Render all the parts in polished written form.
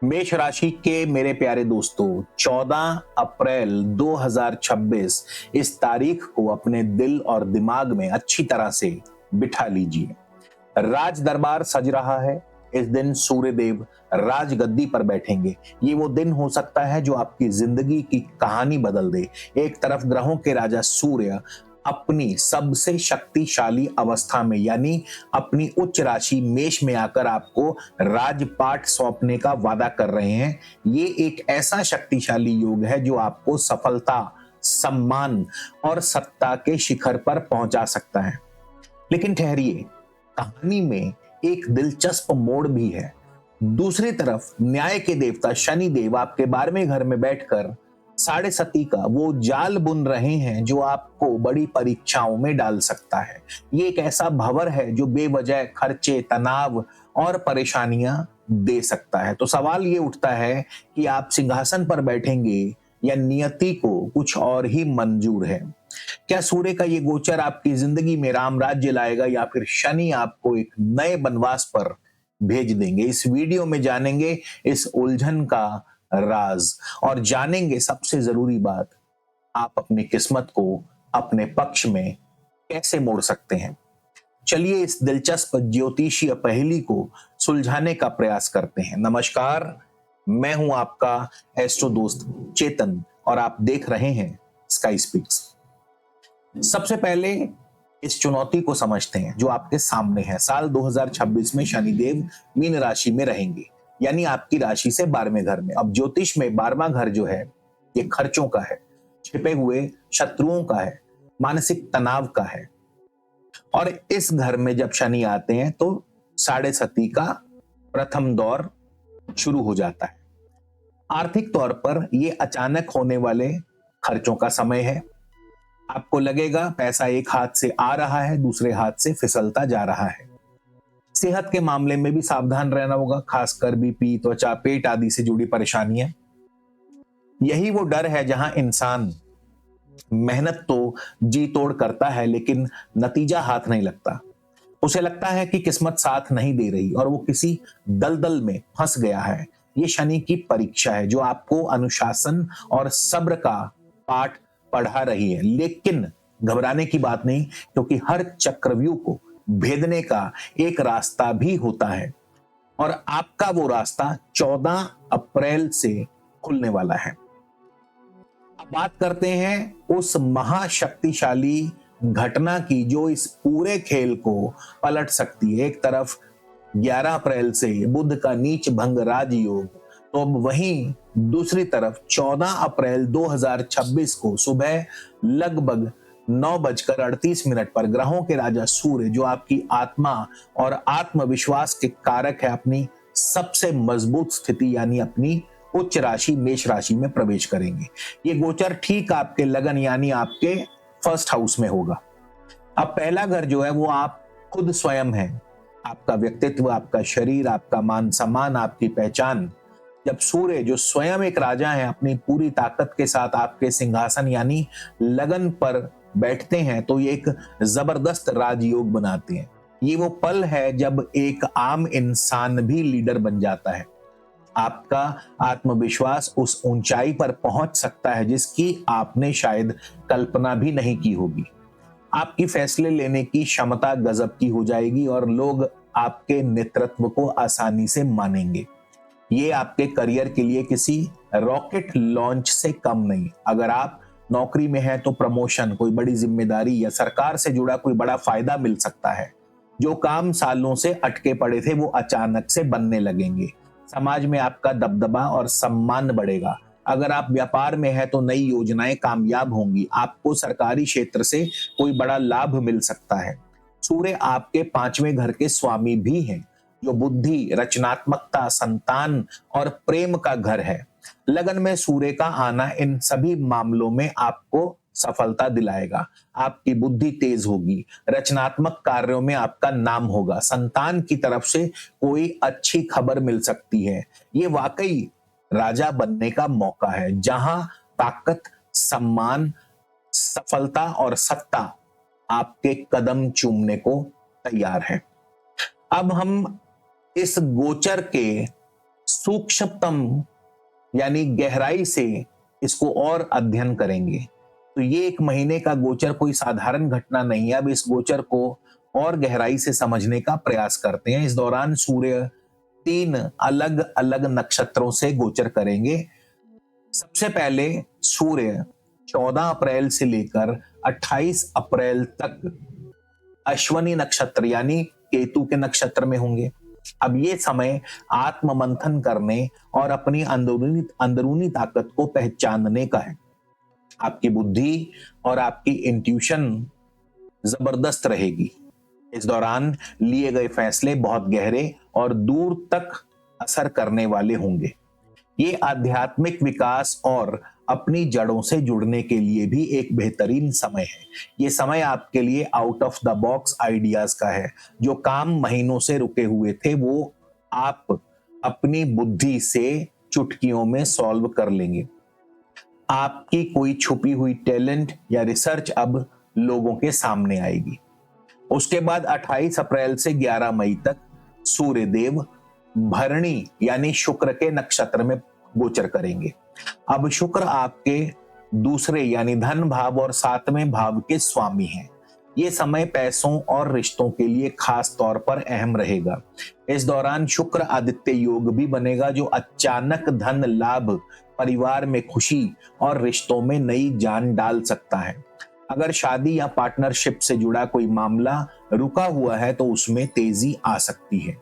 मेष राशि के मेरे प्यारे दोस्तों, 14 अप्रैल 2026 इस तारीख को अपने दिल और दिमाग में अच्छी तरह से बिठा लीजिए। राज दरबार सज रहा है। इस दिन सूर्यदेव राजगद्दी पर बैठेंगे। ये वो दिन हो सकता है जो आपकी जिंदगी की कहानी बदल दे। एक तरफ ग्रहों के राजा सूर्य अपनी सबसे शक्तिशाली अवस्था में यानी अपनी उच्च राशि मेष में आकर आपको राजपाट सौंपने का वादा कर रहे हैं। ये एक ऐसा शक्तिशाली योग है जो आपको सफलता, सम्मान और सत्ता के शिखर पर पहुंचा सकता है। लेकिन ठहरिए, कहानी में एक दिलचस्प मोड़ भी है। दूसरी तरफ न्याय के देवता शनि देव आपके 12वें घर में बैठकर साढ़े सती का वो जाल बुन रहे हैं जो आपको बड़ी परीक्षाओं में डाल सकता है। ये एक ऐसा भंवर है जो बेवजह खर्चे, तनाव और परेशानियां दे सकता है। तो सवाल ये उठता है कि आप सिंहासन पर बैठेंगे या नियति को कुछ और ही मंजूर है। क्या सूर्य का ये गोचर आपकी जिंदगी में राम राज्य लाएगा या फिर शनि आपको एक नए वनवास पर भेज देंगे? इस वीडियो में जानेंगे इस उलझन का राज और जानेंगे सबसे जरूरी बात, आप अपनी किस्मत को अपने पक्ष में कैसे मोड़ सकते हैं। चलिए इस दिलचस्प ज्योतिषीय पहेली को सुलझाने का प्रयास करते हैं। नमस्कार, मैं हूं आपका एस्ट्रो दोस्त चेतन और आप देख रहे हैं स्काई स्पीक्स। सबसे पहले इस चुनौती को समझते हैं जो आपके सामने है। साल 2026 में शनिदेव मीन राशि में रहेंगे, यानी आपकी राशि से 12वें घर में। अब ज्योतिष में 12वां घर जो है ये खर्चों का है, छिपे हुए शत्रुओं का है, मानसिक तनाव का है। और इस घर में जब शनि आते हैं तो साढ़े सती का प्रथम दौर शुरू हो जाता है। आर्थिक तौर पर ये अचानक होने वाले खर्चों का समय है। आपको लगेगा पैसा एक हाथ से आ रहा है, दूसरे हाथ से फिसलता जा रहा है। सेहत के मामले में भी सावधान रहना होगा, खासकर बीपी, त्वचा, पेट आदि से जुड़ी परेशानियां। यही वो डर है जहां इंसान मेहनत तो जी तोड़ करता है लेकिन नतीजा हाथ नहीं लगता। उसे लगता है कि किस्मत साथ नहीं दे रही और वो किसी दलदल में फंस गया है। ये शनि की परीक्षा है जो आपको अनुशासन और सब्र का पाठ पढ़ा रही है। लेकिन घबराने की बात नहीं, क्योंकि हर चक्रव्यूह को भेदने का एक रास्ता भी होता है और आपका वो रास्ता 14 अप्रैल से खुलने वाला है। अब बात करते हैं उस महाशक्तिशाली घटना की जो इस पूरे खेल को पलट सकती है। एक तरफ 11 अप्रैल से बुध का नीच भंग राजयोग, तो अब वहीं दूसरी तरफ 14 अप्रैल 2026 को सुबह लगभग 9:38 पर ग्रहों के राजा सूर्य जो आपकी आत्मा और आत्मविश्वास के कारक है, अपनी सबसे मजबूत स्थिति यानी अपनी उच्च राशि मेष राशि में प्रवेश करेंगे। ये गोचर ठीक आपके लगन यानी आपके फर्स्ट हाउस में होगा। अब पहला घर जो है वो आप खुद स्वयं है, आपका व्यक्तित्व, आपका शरीर, आपका मान सम्मान, आपकी पहचान। जब सूर्य जो स्वयं एक राजा है अपनी पूरी ताकत के साथ आपके सिंहासन यानी लगन पर बैठते हैं तो ये एक जबरदस्त राजयोग बनाते हैं। ये वो पल है जब एक आम इंसान भी लीडर बन जाता है। आपका आत्मविश्वास उस ऊंचाई पर पहुंच सकता है जिसकी आपने शायद कल्पना भी नहीं की होगी। आपकी फैसले लेने की क्षमता गजब की हो जाएगी और लोग आपके नेतृत्व को आसानी से मानेंगे। ये आपके करियर के लिए किसी रॉकेट लॉन्च से कम नहीं। अगर आप नौकरी में हैं तो प्रमोशन, कोई बड़ी जिम्मेदारी या सरकार से जुड़ा कोई बड़ा फायदा मिल सकता है। जो काम सालों से अटके पड़े थे वो अचानक से बनने लगेंगे। समाज में आपका दबदबा और सम्मान बढ़ेगा। अगर आप व्यापार में हैं तो नई योजनाएं कामयाब होंगी। आपको सरकारी क्षेत्र से कोई बड़ा लाभ मिल सकता है। सूर्य आपके 5वें घर के स्वामी भी हैं जो बुद्धि, रचनात्मकता, संतान और प्रेम का घर है। लगन में सूर्य का आना इन सभी मामलों में आपको सफलता दिलाएगा। आपकी बुद्धि तेज होगी, रचनात्मक कार्यों में आपका नाम होगा। संतान की तरफ से कोई अच्छी खबर मिल सकती है। ये वाकई राजा बनने का मौका है जहां ताकत, सम्मान, सफलता और सत्ता आपके कदम चूमने को तैयार है। अब हम इस गोचर के सूक्ष्मतम यानी गहराई से इसको और अध्ययन करेंगे। तो ये 1 महीने का गोचर कोई साधारण घटना नहीं है। अब इस गोचर को और गहराई से समझने का प्रयास करते हैं। इस दौरान सूर्य 3 अलग अलग नक्षत्रों से गोचर करेंगे। सबसे पहले सूर्य 14 अप्रैल से लेकर 28 अप्रैल तक अश्वनी नक्षत्र यानी केतु के नक्षत्र में होंगे। अब ये समय आत्म मंथन करने और अपनी अंदरूनी ताकत को पहचानने का है। आपकी बुद्धि और आपकी इंट्यूशन जबरदस्त रहेगी। इस दौरान लिए गए फैसले बहुत गहरे और दूर तक असर करने वाले होंगे। ये आध्यात्मिक विकास और अपनी जड़ों से जुड़ने के लिए भी एक बेहतरीन समय है। ये समय आपके लिए out of the box ideas का है। जो काम महीनों से रुके हुए थे वो आप अपनी बुद्धि से चुटकियों में सॉल्व कर लेंगे। आपकी कोई छुपी हुई टैलेंट या रिसर्च अब लोगों के सामने आएगी। उसके बाद 28 अप्रैल से 11 मई तक सूर्य देव भरणी यानी शुक्र के नक्षत्र में गोचर करेंगे। अब शुक्र आपके दूसरे यानी धन भाव और 7वें भाव के स्वामी हैं। ये समय पैसों और रिश्तों के लिए खास तौर पर अहम रहेगा। इस दौरान शुक्र आदित्य योग भी बनेगा जो अचानक धन लाभ, परिवार में खुशी और रिश्तों में नई जान डाल सकता है। अगर शादी या पार्टनरशिप से जुड़ा कोई मामला रुका हुआ है तो उसमें तेजी आ सकती है।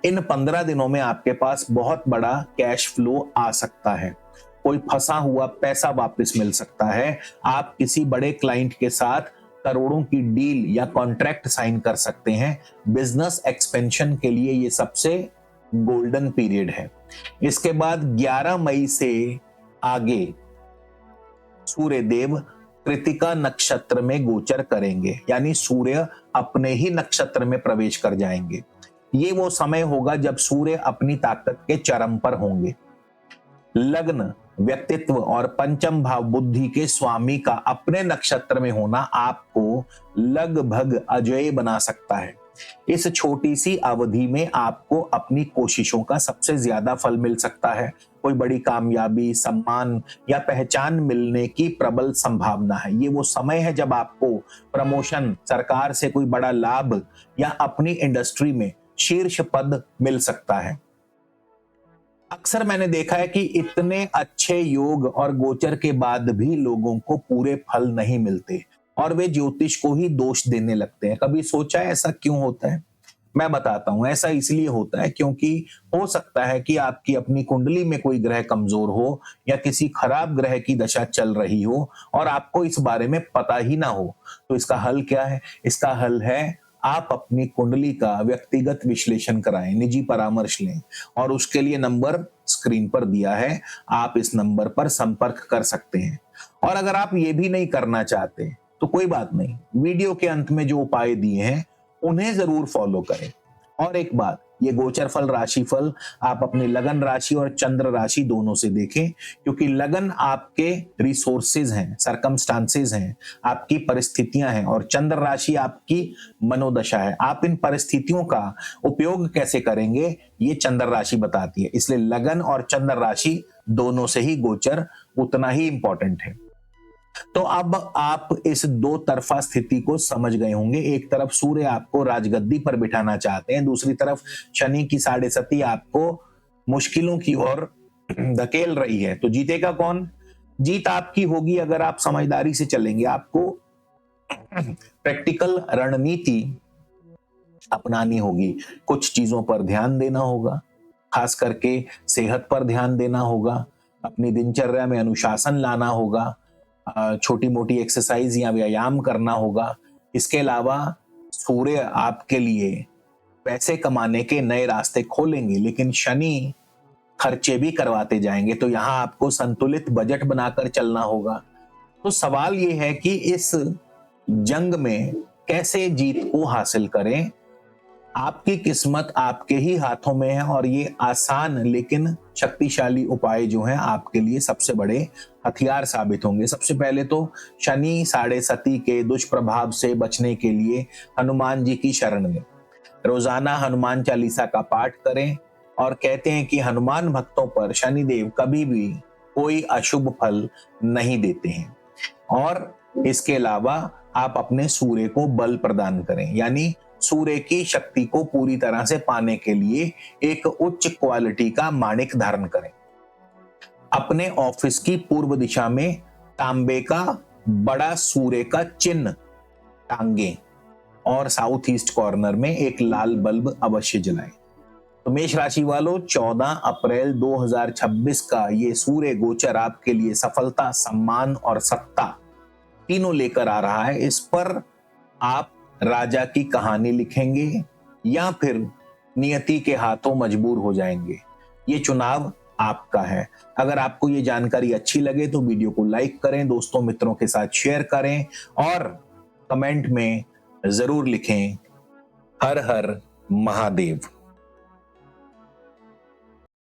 इन 15 दिनों में आपके पास बहुत बड़ा कैश फ्लो आ सकता है। कोई फंसा हुआ पैसा वापस मिल सकता है। आप किसी बड़े क्लाइंट के साथ करोड़ों की डील या कॉन्ट्रैक्ट साइन कर सकते हैं। बिजनेस एक्सपेंशन के लिए ये सबसे गोल्डन पीरियड है। इसके बाद 11 मई से आगे सूर्य देव कृतिका नक्षत्र में गोचर करेंगे यानी सूर्य अपने ही नक्षत्र में प्रवेश कर जाएंगे। ये वो समय होगा जब सूर्य अपनी ताकत के चरम पर होंगे। लग्न, व्यक्तित्व और पंचम भाव बुद्धि के स्वामी का अपने नक्षत्र में होना आपको लगभग अजेय बना सकता है। इस छोटी सी अवधि में आपको अपनी कोशिशों का सबसे ज्यादा फल मिल सकता है। कोई बड़ी कामयाबी, सम्मान या पहचान मिलने की प्रबल संभावना है। ये वो समय है जब आपको प्रमोशन, सरकार से कोई बड़ा लाभ या अपनी इंडस्ट्री में शीर्ष पद मिल सकता है। अक्सर मैंने देखा है कि इतने अच्छे योग और गोचर के बाद भी लोगों को पूरे फल नहीं मिलते और वे ज्योतिष को ही दोष देने लगते हैं। कभी सोचा है ऐसा क्यों होता है? मैं बताता हूं। ऐसा इसलिए होता है क्योंकि हो सकता है कि आपकी अपनी कुंडली में कोई ग्रह कमजोर हो या किसी खराब ग्रह की दशा चल रही हो और आपको इस बारे में पता ही ना हो। तो इसका हल क्या है? इसका हल है आप अपनी कुंडली का व्यक्तिगत विश्लेषण कराएं, निजी परामर्श लें और उसके लिए नंबर स्क्रीन पर दिया है। आप इस नंबर पर संपर्क कर सकते हैं। और अगर आप ये भी नहीं करना चाहते तो कोई बात नहीं, वीडियो के अंत में जो उपाय दिए हैं उन्हें जरूर फॉलो करें। और एक बात, ये गोचर फल, राशि फल आप अपनी लगन राशि और चंद्र राशि दोनों से देखें, क्योंकि लगन आपके रिसोर्सेज हैं, सरकमस्टांसेस हैं, आपकी परिस्थितियां हैं और चंद्र राशि आपकी मनोदशा है। आप इन परिस्थितियों का उपयोग कैसे करेंगे ये चंद्र राशि बताती है। इसलिए लगन और चंद्र राशि दोनों से ही गोचर उतना ही इंपॉर्टेंट है। तो अब आप इस दो तरफा स्थिति को समझ गए होंगे। एक तरफ सूर्य आपको राजगद्दी पर बिठाना चाहते हैं, दूसरी तरफ शनि की साढ़े सती आपको मुश्किलों की ओर धकेल रही है। तो जीतेगा कौन? जीत आपकी होगी अगर आप समझदारी से चलेंगे। आपको प्रैक्टिकल रणनीति अपनानी होगी। कुछ चीजों पर ध्यान देना होगा, खास करके सेहत पर ध्यान देना होगा, अपनी दिनचर्या में अनुशासन लाना होगा, छोटी मोटी एक्सरसाइज या व्यायाम करना होगा। इसके अलावा सूर्य आपके लिए पैसे कमाने के नए रास्ते खोलेंगे, लेकिन शनि खर्चे भी करवाते जाएंगे। तो यहां आपको संतुलित बजट बनाकर चलना होगा। तो सवाल ये है कि इस जंग में कैसे जीत को हासिल करें। आपकी किस्मत आपके ही हाथों में है और ये आसान लेकिन शक्तिशाली उपाय जो हैं आपके लिए सबसे बड़े हथियार साबित होंगे। सबसे पहले तो शनि साढ़े सती के दुष्प्रभाव से बचने के लिए हनुमान जी की शरण लें। रोजाना हनुमान चालीसा का पाठ करें। और कहते हैं कि हनुमान भक्तों पर शनिदेव कभी भी कोई अशुभ फल नहीं देते हैं। और इसके अलावा आप अपने सूर्य को बल प्रदान करें, यानी सूर्य की शक्ति को पूरी तरह से पाने के लिए एक उच्च क्वालिटी का माणिक धारण करें। अपने ऑफिस की पूर्व दिशा में तांबे का बड़ा सूर्य का चिन्ह टांगे और साउथ ईस्ट कॉर्नर में एक लाल बल्ब अवश्य जलाएं। तो मेष राशि वालों, 14 अप्रैल 2026 का ये सूर्य गोचर आपके लिए सफलता, सम्मान और सत्ता तीनों लेकर आ रहा है। इस पर आप राजा की कहानी लिखेंगे या फिर नियति के हाथों मजबूर हो जाएंगे, ये चुनाव आपका है। अगर आपको ये जानकारी अच्छी लगे तो वीडियो को लाइक करें, दोस्तों मित्रों के साथ शेयर करें और कमेंट में जरूर लिखें हर हर महादेव।